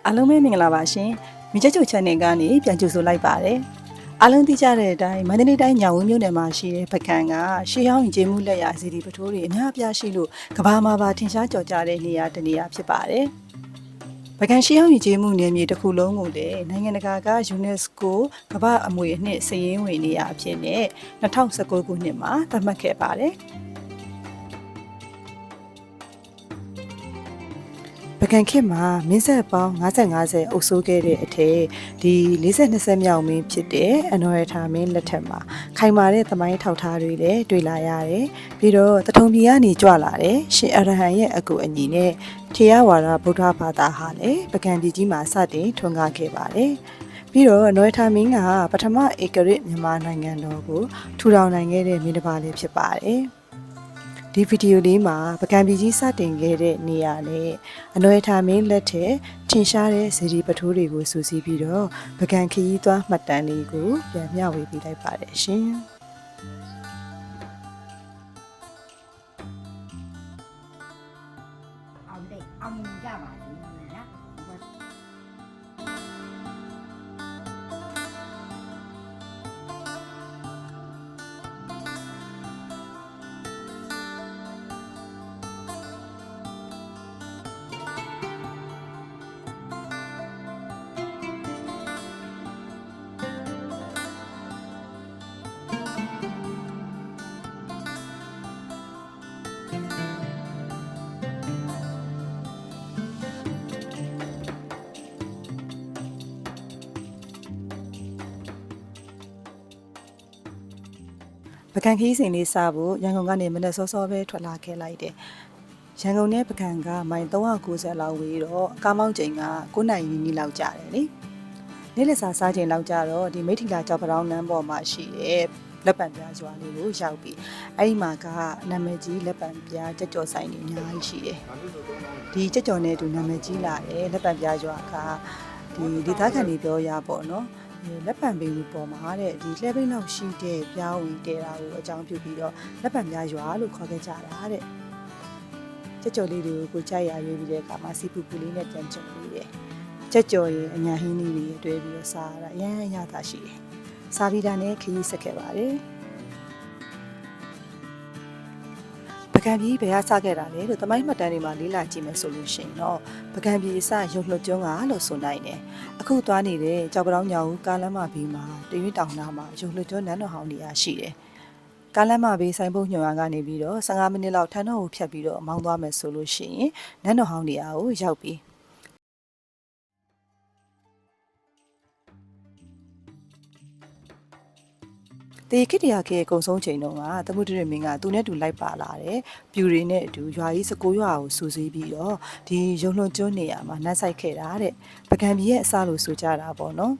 အားလုံးပဲမင်္ဂလာပါရှင်မြကြချို channel ကနေပြန်ကြိုဆိုလိုက်ပါတယ်အားလုံးသိကြတဲ့အတိုင်းမန္တလေးတိုင်းညောင်ဝင်းမြို့နယ်မှာရှိတဲ့ပကံကရှေးဟောင်းယဉ်ကျေးမှုလက်ရာစီဒီပထိုးတွေအများအပြားရှိလို့ကဘာမှာပါထင်ရှားကြော်ကြားတဲ့နေရာတစ်နေရာဖြစ်ပါတယ်ပကံရှေးဟောင်းယဉ်ကျေးမှုနယ်မြေတစ်ခုလုံးကိုလည်းနိုင်ငံတကာက UNESCO ကမ္ဘာအမွေအနှစ်စာရင်းဝင်နေရာအဖြစ်နဲ့2019ခုနှစ်မှာသတ်မှတ်ခဲ့ပါတယ်ပကံခေတ်မှာမင်းဆက်ပေါင်း50အုပ်စိုးခဲ့တဲ့အထက်ဒီ42ဆက်မြောက်မင်းဖြစ်တဲ့အနော်ရထာမင်းလက်ထက်မှာခိုင်မာတဲ့သမိုင်းထောက်ထားတွေလည်းတွေ့လာရတယ်ပြီးတော့တထုံပြည်ကနေကြွလာတဲ့ရှင်အရဟံရဲ့အကူအညီနဲ့ထေရဝါဒဗုဒ္ဓဘာသာဟာလည်းပကံပြည်ကြီးမှာစတင်ထွန်းကားခဲ့ပါတယ်ပြီးတော့နော်ရထာမင်းကပထမဧကရာဇ်မြန်မာနိုင်ငံတော်ကိုထူထောင်နိုင်ခဲ့တဲ့မင်းတစ်ပါးလေးဖြစ်ပါတယ်ဒီဗီဒီယိုလေးမှာပကံပြည်ကြီးစတင်ခဲ့တဲ့နေရာနဲ့အနော်ရထာမင်းလက်ထက်ထင်ရှားတဲ့ဇီဒီပထိုးတွေကိုစူးစီးပြီးတော့ပကံခရီးသွားမှတ်တမ်းလေးကိုပြန်မျှဝေပေးလိုက်ပါတယ်ရှင်အောင်ကြပါလိမ့်မယ်နော်ပကံခရီးစဉ်လေးစဖို့ရန်ကုန်ကနေမနက်စောစောပဲထွက်လာခဲ့လိုက်တယ်ရန်ကုန်နဲ့ပကံကမိုင်390လောက်ဝေးတော့ကားမောင်းချိန်က9နာရီနီးလောက်ကြာတယ်လေနေ့လည်စာစားချိန်လောက်ကြာတော့ဒီမိထီလာကြောက်ပတောင်းနန်းပေါ်မှာရှိတဲ့လက်ပံပြားရွာလေးကိုရောက်ပြီးအဲ့ဒီမှာကနာမည်ကြီးလက်ပံပြားကြက်ကြော်ဆိုင်တွေအများကြီးရှိတယ်ဒီကြက်ကြော်နဲ့တူနာမည်ကြီးလာတယ်လက်ပံပြားရွာကဒီဒေသခံတွေပြောရပေါ့နော်လက်ပံပင်လူပေါ်မှာတဲ့ဒီလှဲပိန်းလောက်ရှိတဲ့ပြားဝင်တဲတာကိုအကြောင်းပြုပြီးတော့လက်ပံပြားရွာလို့ခေါ်ခဲ့ကြတာတဲ့ကြက်ကြော်လေးတွေကိုကြိုက်ရရွေးပြီးတဲ့အခါမှာစီပူပူလေးနဲ့ပြန်ကြုံပြီးတယ်ကြက်ကြော်ရဲ့အညာဟင်းလေးတွေတွဲပြီးတော့စားရတာအရန်ရတာရှိတယ်စားပြီးတာနဲ့ခရီးဆက်ခဲ့ပါတယ်ပကံပြည်ဘယ်ကစခဲ့တာလဲလို့သမိုင်းမှတ်တမ်းတွေမှာလေ့လာကြည့်မယ်ဆိုလို့ရှိရင်တော့ပကံပြည်အစရုပ်လွှတ်ကျွန်းကလို့ဆိုနိုင်တယ်အခုသွားနေတဲ့ကြောက်ပတောင်းညောင်ဦးကားလမ်းမဘေးမှာတရွေးတောင်နာမှာရုပ်လွှတ်ကျွန်းနန်းတော်ဟောင်းနေရာရှိတယ်ကားလမ်းမဘေးဆိုင်ပုတ်ညွှန်အားကနေပြီးတော့15မိနစ်လောက်ထန်းတော်ကိုဖြတ်ပြီးတော့မောင်းသွားမယ်ဆိုလို့ရှိရင်နန်းတော်ဟောင်းနေရာကိုရောက်ပြီးတေခိတရာခေအကုံဆုံးချိန်တုန်းကသမုဒ္ဒရမင်းကသူနဲ့တူလိုက်ပါလာတယ်ပြူတွေနဲ့အတူရွာကြီး19ရွာကိုစူးစီးပြီးတော့ဒီရုံလွန်ကျွန်းနေရာမှာနှက်ဆိုင်ခဲ့တာတဲ့ပကံပြည်ရဲ့အစလို့ဆိုကြတာပေါ့နော်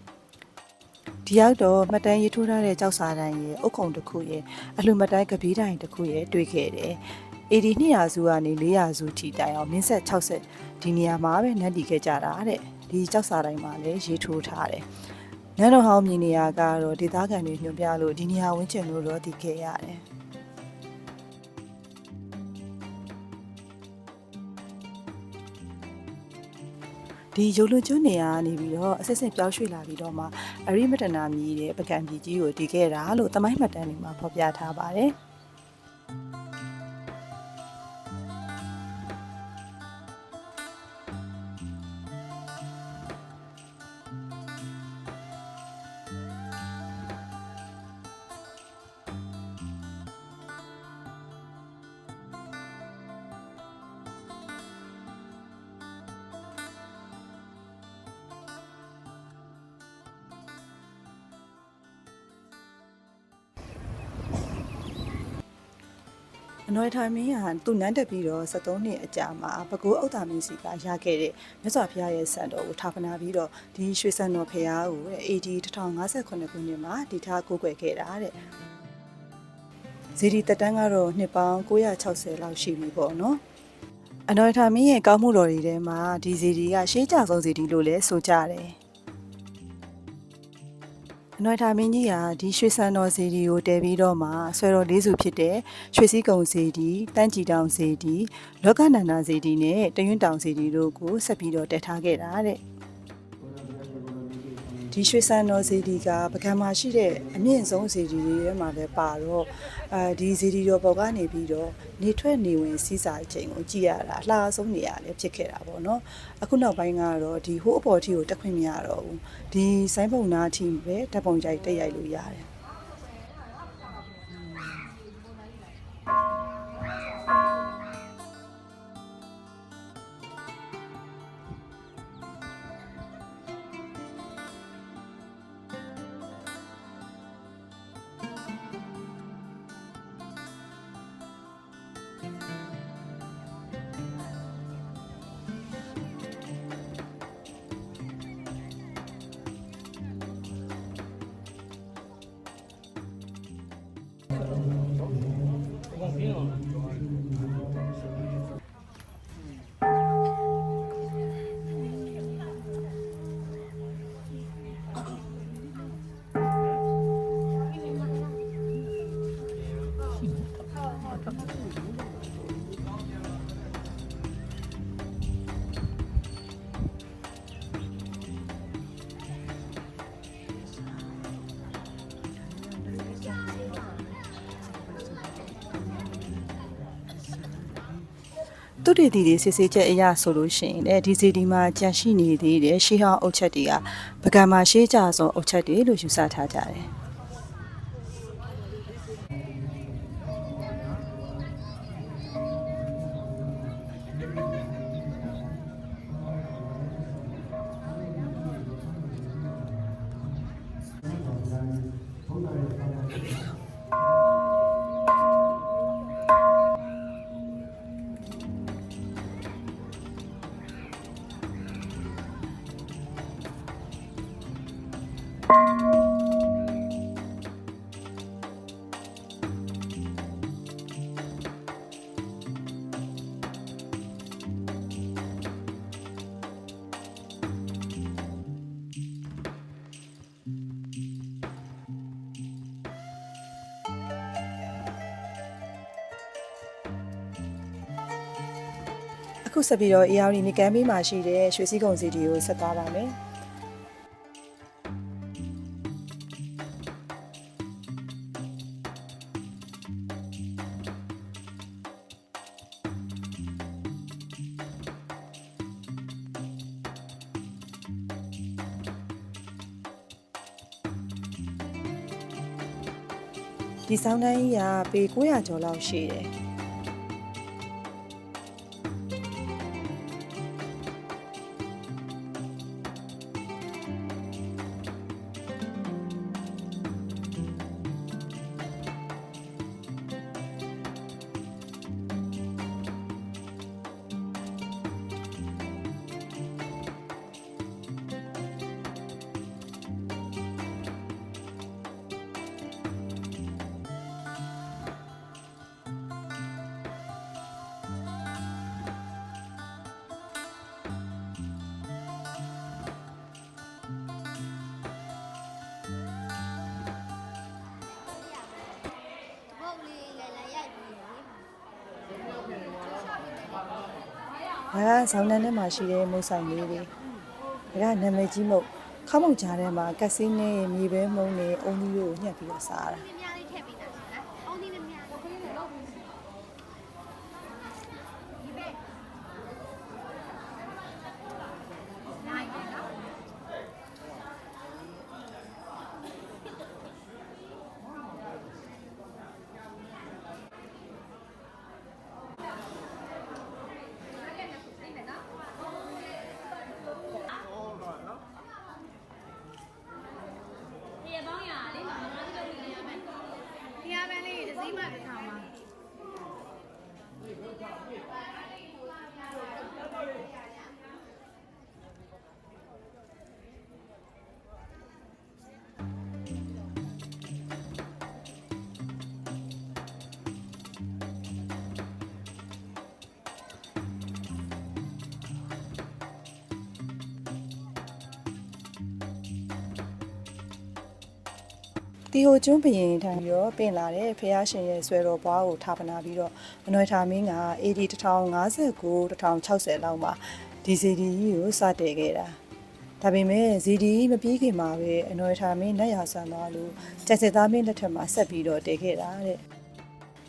ဒီရောက်တော့မှတ်တမ်းရေးထိုးထားတဲ့ကြောက်စာတန်းရဲ့အုတ်ခုံတစ်ခုရဲ့အလှမှတ်တမ်းကပီးတိုင်းတစ်ခုရဲ့တွေ့ခဲ့တယ် AD 200စုကနေ400စုထိတိုင်အောင်မင်းဆက်60ဒီနေရာမှာပဲနန်းတည်ခဲ့ကြတာတဲ့ဒီကြောက်စာတိုင်းမှာလည်းရေးထိုးထားတယ်နန်းတော်ဟောင်းမြင်နေရကတော့ဒေသခံတွေညွှန်ပြလို့ဒီနေရာဝင်းကျင်လို့တော့တည်ခဲ့ရတယ်ဒီရုပ်လွန်ကျွန်းနေရာကနေပြီးတော့အစစ်စစ်ပြောင်းရွှေ့လာပြီးတော့မှအရိမတနာမြည်တဲ့ပကံပြည်ကြီးကိုတည်ခဲ့တာလို့သမိုင်းမှတ်တမ်းတွေမှာဖော်ပြထားပါတယ်အနော်ရထာမင်းကသူ့နန်းတက်ပြီးတော့73နှစ်အကြာမှာပဲခူးဥဒ္ဒါမင်းစီကရခဲ့တဲ့မြတ်စွာဘုရားရဲ့စံတော်ကိုထာပနာပြီးတော့ဒီရွှေစံတော်ဘုရားကိုတဲ့ AD 1058ခုနှစ်မှာတည်ထားကိုးကွယ်ခဲ့တာတဲ့ဇီဒီတက်တန်းကတော့နှစ်ပေါင်း960လောက်ရှိပြီပေါ့နော်အနော်ရထာမင်းရဲ့ကောင်းမှုတော်တွေထဲမှာဒီဇီဒီကရှေးကြဆုံးဇီဒီလို့လည်းဆိုကြတယ်အနော်ရထာမင်းကြီးကဒီရွှေစံတော်ဇီဒီကိုတည်ပြီးတော့မှဆွဲတော်၄စုဖြစ်တဲ့ရွှေစည်းကုံဇီဒီတန်းကြည်တောင်ဇီဒီလောကနန္ဒာဇီဒီနဲ့တရွန်းတောင်ဇီဒီတို့ကိုဆက်ပြီးတော့တည်ထားခဲ့တာတဲ့ ဒီရွှေစံတော်စေတီကပကံမှာရှိတဲ့အမြင့်ဆုံးစေတီတွေထဲမှာပဲပါတော့ဒီစေတီတော်ပေါ်ကနေပြီးတော့နေထွက်နေဝင်စီးစာအချိန်ကိုကြည့်ရတာအလှအဆုံးနေရလည်းဖြစ်ခဲ့တာပေါ့နော်အခုနောက်ပိုင်းကတော့ဒီဟိုးအပေါ်ထီကိုတက်ခွင့်မရတော့ဘူးဒီဆိုင်းပုံနာထီပဲတက်ပုံကြိုက်တက်ရိုက်လို့ရတယ် သူတည်တည်တွေစစ်ဆေးချက်အရဆိုလို့ရှိရင်လည်းဒီစီဒီမှာကြန့်ရှိနေသေးတယ်ရှေးဟောင်းအုတ်ချက်တွေကပကံမှာရှေးကြဆုံးအုတ်ချက်တွေလို့ယူဆထားကြတယ်အခုဆက်ပြီးတော့ AR မြကမ်းဘေးမှာရှိတဲ့ရွှေစည်းကုံစီတီကိုဆက်သွားပါမယ်ဒီဆောင်းတန်းကြီးကပေ900ကျော်လောက်ရှိတယ်ဒါကဆောင်းတန်းထဲမှာရှိတဲ့မုတ်ဆိုင်လေးတွေဒါကနာမည်ကြီးမုတ်ခောက်မုတ်ကြားထဲမှာကက်စင်းနဲ့မြေပဲမုံနဲ့အုံသီးတို့ညှက်ပြီးတော့စားတာတီဟိုကျွန်းဘရင်ထံပြီးတော့ပြင်လာတဲ့ဖះရှင်ရဲ့ဆွဲတော်ဘွားကိုထားပနာပြီးတော့မနွယ်ထာမင်းက AD 1059 1060လောက်မှာဒီစီဒီကြီးကိုစတည်ခဲ့တာ ဒါပေမဲ့ဇီဒီမပြီးခင်မှာပဲအနော်ထာမင်းလက်ရဆန်သွားလို့ကျန်စစ်သားမင်းလက်ထက်မှာဆက်ပြီးတော့တည်ခဲ့တာတဲ့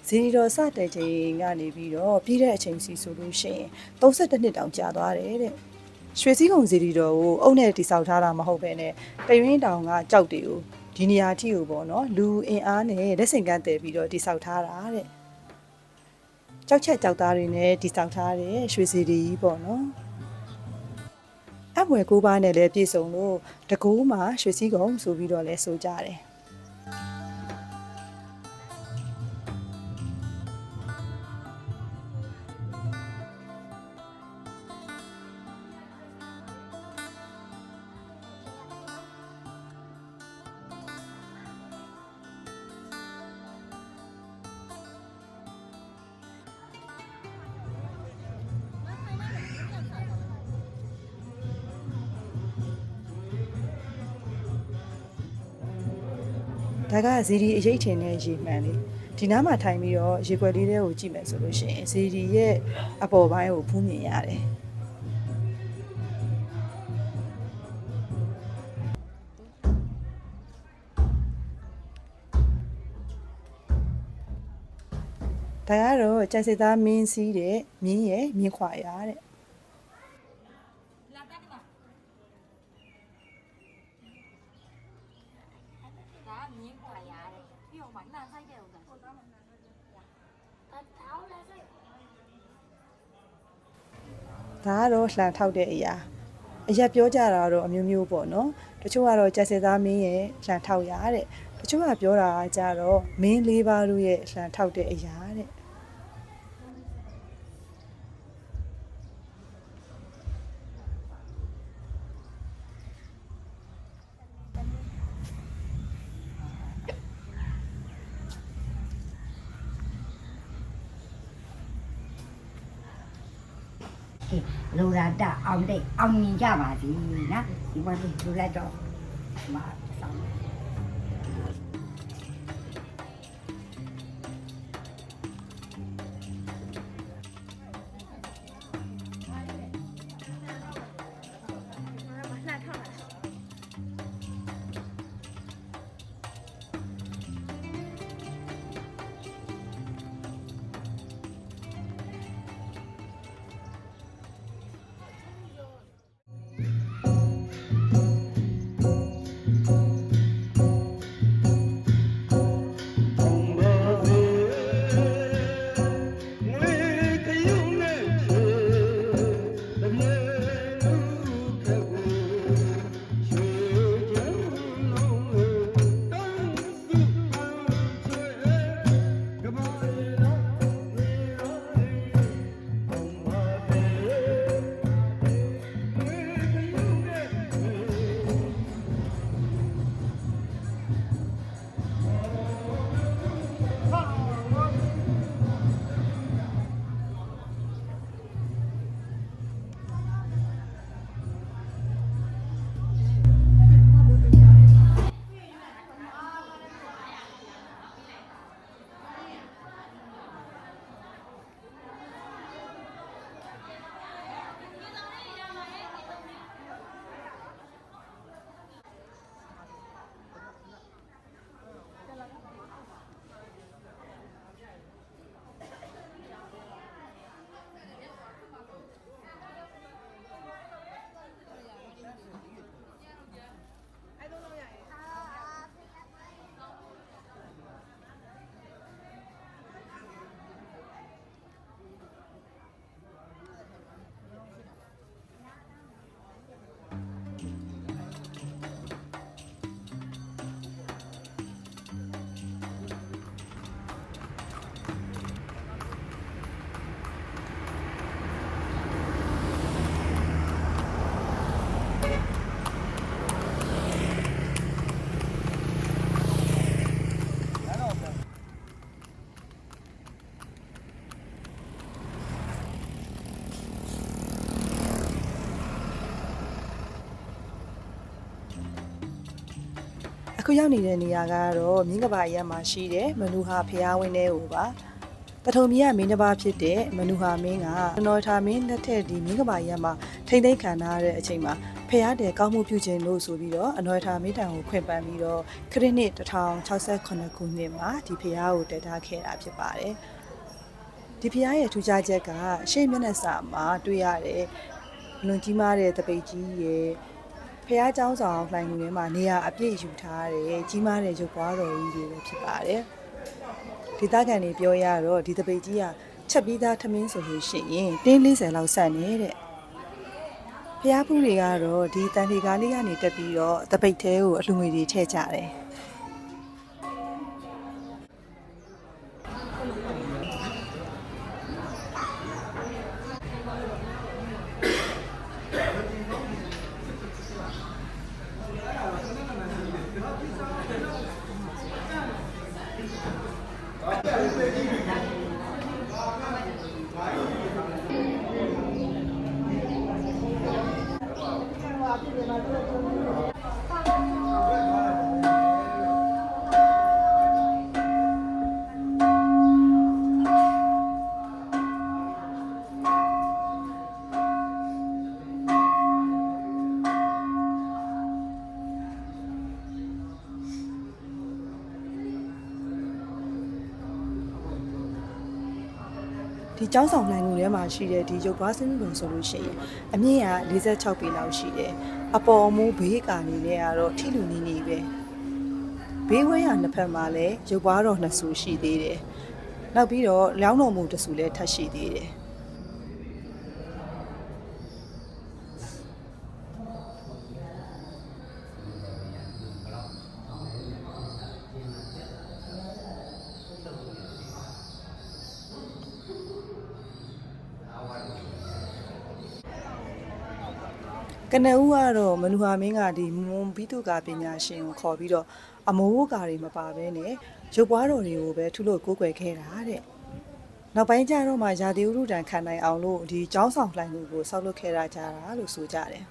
ဇီဒီတော်စတဲ့ချိန်ကနေပြီးတော့ပြီးတဲ့အချိန်စီဆိုလို့ရှိရင်32နှစ်တောင်ကြာသွားတယ်တဲ့ရွှေစည်းကုံဇီဒီတော်ကိုအုပ်နဲ့တိဆောက်ထားတာမဟုတ်ပဲနဲ့တရွင်းတောင်ကကြောက်တွေကိုဒီနေရာထိကိုပေါ့နော်လူအင်အားနဲ့လက်ဆင့်ကမ်းတည်ပြီးတော့တိဆောက်ထားတာတဲ့ကြောက်ချက်ကြောက်သားတွေနဲ့တိဆောက်ထားတဲ့ရွှေစီဒီကြီးပေါ့နော်အမွယ်9ပါးနဲ့လည်းပြည့်စုံလို့တကူးမှာရွှေစည်းကုံဆိုပြီးတော့လည်းဆိုကြတယ်ဒါကဇီဒီအရေးထင်တဲ့ရေမှန်လေးဒီနားမှာထိုင်ပြီးတော့ရေခွက်လေးတွေကိုကြည့်မယ်ဆိုလို့ရှိရင်ဇီဒီရဲ့အပေါ်ပိုင်းကိုဖူးမြင်ရတယ်ဒါကတော့ကျန်စစ်သားမင်းစီးတဲ့မြင်းရဲ့မြင်းခွာရတဲ့ဒါကတော့လှန်ထောက်တဲ့အရာအရက်ပြောကြတာတော့အမျိုးမျိုးပေါ့နော်တချို့ကတော့ကျက်စစ်သားမင်းရဲ့လှန်ထောက်ရတဲ့တချို့ကပြောတာကြတော့မင်း၄ပါးတို့ရဲ့လှန်ထောက်တဲ့အရာတဲ့လူလာတအောင်တဲ့အောင်မြင်ကြပါစေနော်ဒီမှာလူလိုက်တော့မဆောင် အခုရောက်နေတဲ့နေရာကတော့မြင်းကပါရက်မှာရှိတဲ့မနူဟာဖျားဝင်းထဲကိုပါပထုံမြတ်မင်းတစ်ပါးဖြစ်တဲ့မနူဟာမင်းကနော်ထာမင်းလက်ထက်ဒီမြင်းကပါရက်မှာထိမ့်သိမ်းခံထားတဲ့အချိန်မှာဖ ះတဲ့ကောင်းမှုပြုခြင်းလို့ဆိုပြီးတော့အနော်ထာမေတ္တာကိုခွင့်ပန်းပြီးတော့ခရစ်နှစ်1068ခုနှစ်မှာဒီဖះကိုတည်ထားခဲ့တာဖြစ်ပါတယ်ဒီဖះရဲ့ထူးခြားချက်ကရှေ့မျက်နှာစာမှာတွေ့ရတဲ့လွန်ကြီးမားတဲ့တပိတ်ကြီးရဲ့ဖះเจ้าဆောင်လှိုင်မှုထဲမှာနေရာအပြည့်ယူထားတဲ့ကြီးမားတဲ့ရုပ်ပွားတော်ကြီးတွေပဲဖြစ်ပါတယ်ဒေသခံတွေပြောရတော့ဒီတပိတ်ကြီးကချက်ပြီးသားထမင်းဆိုလို့ရှိရင်တင်း40လောက်ဆန့်နေတဲ့ဖះဖူးတွေကတော့ဒီတန်ထေကားလေးကနေတက်ပြီးတော့တပိတ်သေးကိုအလှငွေတွေထည့်ကြတယ်ဒီကျောင်းဆောင်လှိုင်မှုထဲမှာရှိတဲ့ဒီရုပ်ပွားစင်းမှုပုံဆိုလို့ရှိရင်အမြင့်က46ပေလောက်ရှိတယ်အပေါ်မူဘေးကနေနဲ့ကတော့ထိလူနေနေပဲဘေးဝဲရနှစ်ဖက်မှာလည်းရုပ်ပွားတော်နှစ်ဆူရှိသေးတယ်နောက်ပြီးတော့လောင်းတော်မူတစ်ဆူလည်းထပ်ရှိသေးတယ်ကနဦးကတော့မနူဟာမင်းကဒီမွန်ဘီတုကာပညာရှင်ကိုခေါ်ပြီးတော့အမိုးကာတွေမပါဘဲနဲ့ရုပ်ပွားတော်တွေကိုပဲထုလို့ကိုးကွယ်ခဲ့တာတဲ့နောက်ပိုင်းကျတော့မှရာသီဥတုတန်ခံနိုင်အောင်လို့ဒီကျောင်းဆောင်လှိုင်မှုကိုဆောက်လုပ်ခဲ့တာကြတာလို့ဆိုကြတယ်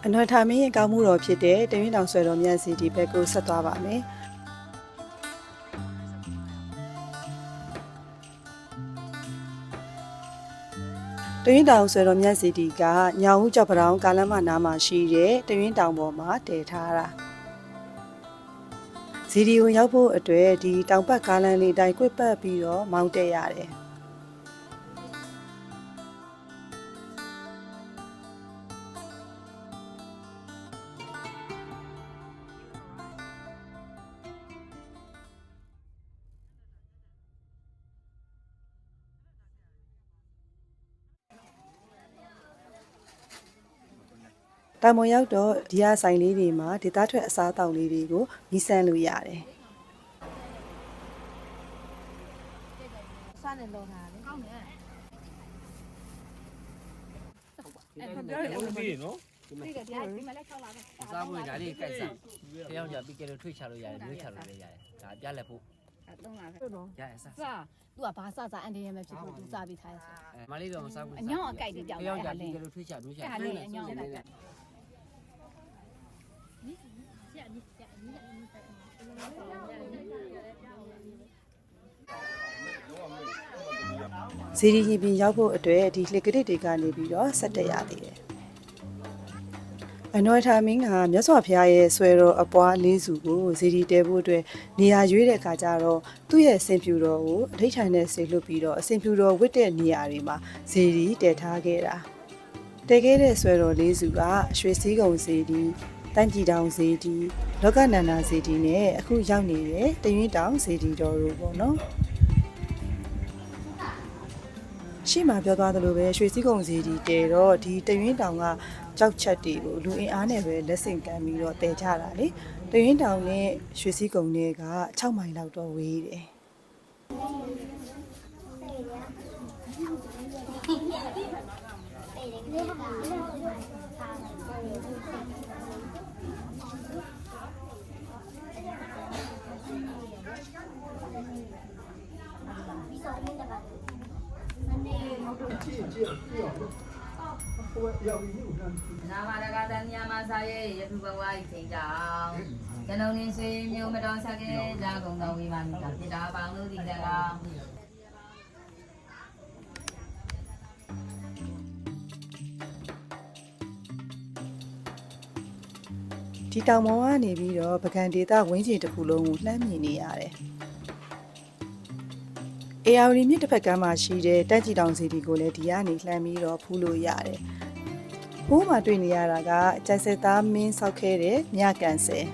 အနော်ထာမင်းရဲ့ကောင်းမှုတော်ဖြစ်တဲ့တရင်းတောင်ဆွဲတော်မြတ်စီဒီဘက်ကိုဆက်သွားပါမယ်တရင်းတောင်ဆွဲတော်မြတ်စီဒီကညောင်ဦးကျောက်ပတောင်ကာလမ်းမနားမှာရှိတဲ့တရင်းတောင်ပေါ်မှာတည်ထားတာစီဒီကိုရောက်ဖို့အတွက်ဒီတောင်ပတ်ကားလမ်းလေးတိုင်းကွက်ပတ်ပြီးတော့မောင်းတက်ရတယ်တာမွန်ရောက်တော့ဒီဟာဆိုင်လေးတွေမှာဒေသထွက်အစားအသောက်လေးတွေကိုမိဆန်းလို့ရတယ်စားနေတော့တာလေကောင်းတယ်ဟုတ်ပြီနော်ဒီကဒီမလေး၆လာပဲစားဖို့ဒါလေးကြိုက်စားတယောက်ကြပြီးကြလို့ထွေးချလို့ရတယ်လွှဲချလို့လည်းရတယ်ဒါပြလက်ဖို့၃လာပဲရရစားစားသူကဘာစားစားအန်တရမဲ့ဖြစ်ဖို့သူစားပြီးထားရဆိုမလေးတော့မစားဘူးအညောင်းအကြိုက်တွေကြောက်တယောက်ကြပြီးကြလို့ထွေးချလို့ရတယ်အဲ့လေအညောင်းအကြိုက် ဇီဒီရင်ပြင်ရောက်ဖို့အတွက်ဒီလှေကတစ်တွေကနေပြီးတော့ဆက်တက်ရသေးတယ်အနော်ထာမင်းကမြတ်စွာဘုရားရဲ့ဆွဲတော်အပွားလေးစုကိုဇီဒီတဲဖို့အတွက်နေရာရွေးတဲ့အခါကျတော့သူ့ရဲ့စင်ပြူတော်ကိုအဋိဌာန်နဲ့ဆေလွတ်ပြီးတော့အစင်ပြူတော်ဝတ်တဲ့နေရာတွေမှာဇီဒီတည်ထားခဲ့တာတည်ခဲ့တဲ့ဆွဲတော်လေးစုကရွှေစည်းကုံဇီဒီတန်းကြည်တောင်ဇီဒီလောကနန္ဒာဇီဒီနဲ့အခုရောက်နေတဲ့တရွင်းတောင်ဇီဒီတော်တို့ပေါ့နော်ရှေ့မှာပြောသွားသလိုပဲရွှေစည်းကုံဇီဒီတဲတော့ဒီတရွင်းတောင်ကကြောက်ချက်တွေကိုလူအင်အားနဲ့ပဲလက်ဆင့်ကမ်းပြီးတော့တည်ကြတာလေတရွင်းတောင်နဲ့ရွှေစည်းကုံတွေက6မိုင်လောက်တော့ဝေးတယ်နာမရကတညမစာရဲ့ရထုဘဝဤချိန်ကြောင့်ကျွန်ုပ်နှင့်ဆွေမျိုးမတော်ဆက်ခဲ့လာကုန်သောဝိမာနိကပြတာပေါင်းတို့သည်လည်းကောင်းဒီတောင်ပေါ်ကနေပြီးတော့ပကံဒေသဝင်းကျင်တစ်ခုလုံးကိုလှမ်းမြင်နေရတယ်အေယာဝတီမြစ်တစ်ဖက်ကမ်းမှာရှိတဲ့တက်ကြည်တောင်စီဒီကိုလည်းဒီကနေလှမ်းပြီးတော့ဖူးလို့ရတယ်။ဘိုးမှာတွေ့နေရတာကကျန်စစ်သားမင်းဆောက်ခဲ့တဲ့မြကန်ဆယ်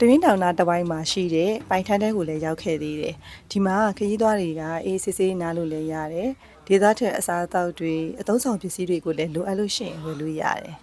တရင်းတောင်နာတပိုင်းမှာရှိတဲ့ပိုင်ထန်းတဲကိုလည်းရောက်ခဲ့သေးတယ်ဒီမှာခရီးသွားတွေကအေးစစ်စစ်နားလို့လည်းရတယ်ဒေသထက်အစားအသောက်တွေအသုံးဆောင်ပစ္စည်းတွေကိုလည်းလိုအပ်လို့ရှိရင်ဝယ်လို့ရတယ်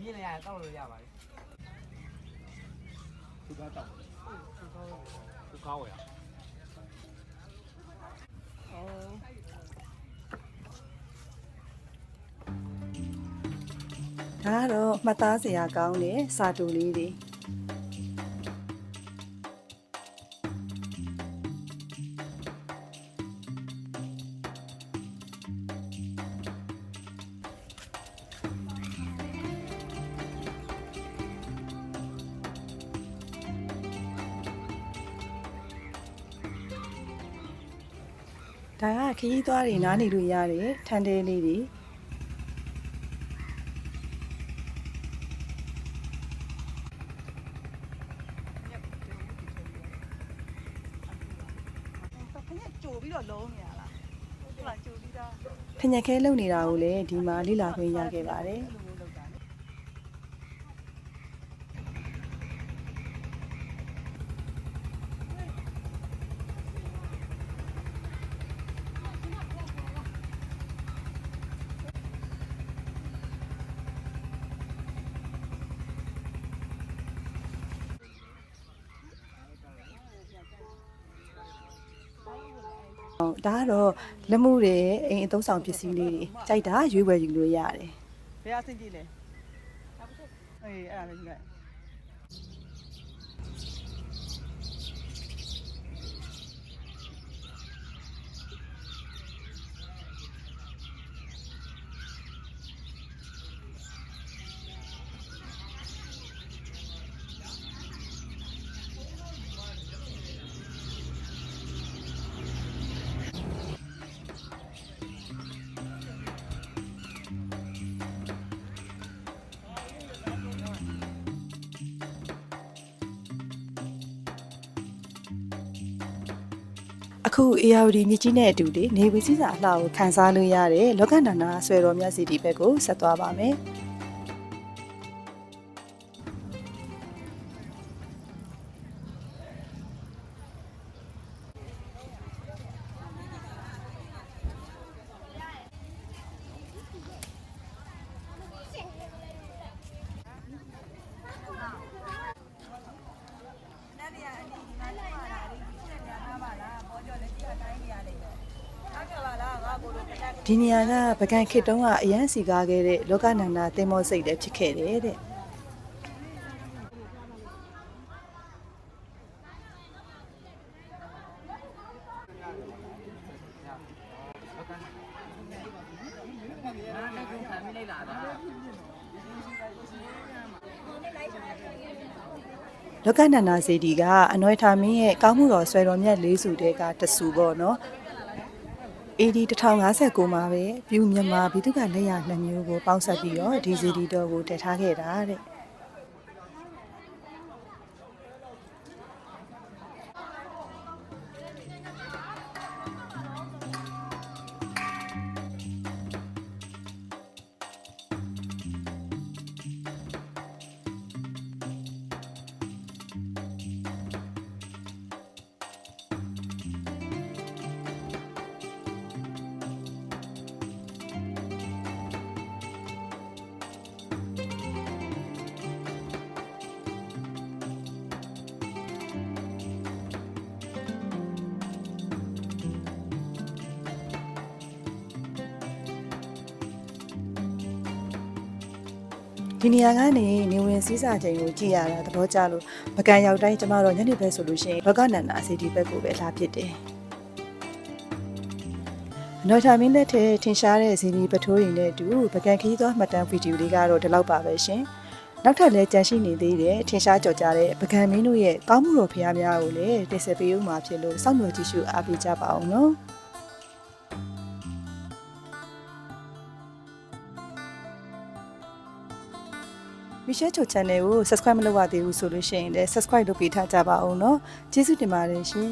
မြင်နေရတောက်လို့ရပါတယ်သူကတောက်သူကောင်းရဒါကတော့မှတ်သားစရာကောင်းတဲ့စာတူလေးတွေဒါကခရီးသွားတွေနားနေလို့ရတယ်ထန်တဲလေးတွေဖညက်ခဲလုံနေတာကိုလည်းဒီမှာလိလာခွင့်ရခဲ့ပါတယ် ဒါကတော့လက်မှုတွေအိမ်အသုံးဆောင်ပစ္စည်းလေးတွေကြိုက်တာရွေးဝယ်ယူလို့ရတယ်ဘယ်အဆင်ပြေလဲအေးအဲ့ဒါလည်းယူလိုက်အခု ARD မြကြီးနဲ့အတူနေဝီစည်းစာအလှကိုခန်းစားလို့ရတဲ့လောကနန္ဒာဆွေတော်မြတ်စီဒီဘက်ကိုဆက်သွားပါမယ်ဒီနေရာကပကံခေတ်တုန်းကအရန်စီကားခဲ့တဲ့လောကနန္ဒာသင်္ဘောစိတ်လည်းဖြစ်ခဲ့တယ်တဲ့လောကနန္ဒာစေတီကအနွယ်ထာမင်းရဲ့ကောင်းမှုတော်ဆွေတော်မြတ်၄စုတဲကတဆူပေါ့နော်AD 1059မှာပဲပြူမြန်မာဘိသုကလက်ရနှစ်မျိုးကိုပေါင်းစပ်ပြီးတော့ဒီစီဒီတော်ကိုတည်ထားခဲ့တာတဲ့ဒီနေရာကနေနေဝင်စည်းစာချိန်ကိုကြည့်ရတာသဘောကျလို့ပကံရောက်တိုင်းကျမတို့ညနေဘက်ဆိုလို့ရှိရင်လောကနန္ဒာစီဒီဘက်ကိုပဲလာဖြစ်တယ်။နော်ထာမင်းလက်ထဲထင်ရှားတဲ့ဇီဒီပထိုးရင်နဲ့အတူပကံခီးသွားမှတ်တမ်းဗီဒီယိုလေးကတော့ဒီလောက်ပါပဲရှင်။နောက်ထပ်လည်းကြန့်ရှိနေသေးတယ်ထင်ရှားကြော်ကြတဲ့ပကံမင်းတို့ရဲ့ကောင်းမှုတော်ဖရားများကိုလည်းတင်ဆက်ပေးဦးမှာဖြစ်လို့စောင့်မျှော်ကြည့်ရှုအားပေးကြပါအောင်နော်။မီရှယ်ချို channel ကို subscribe မလုပ်ရသေးဘူးဆိုလို့ရှိရင်လည်း subscribe လုပ်ပေးထားကြပါအောင်เนาะကျေးဇူးတင်ပါတယ်ရှင်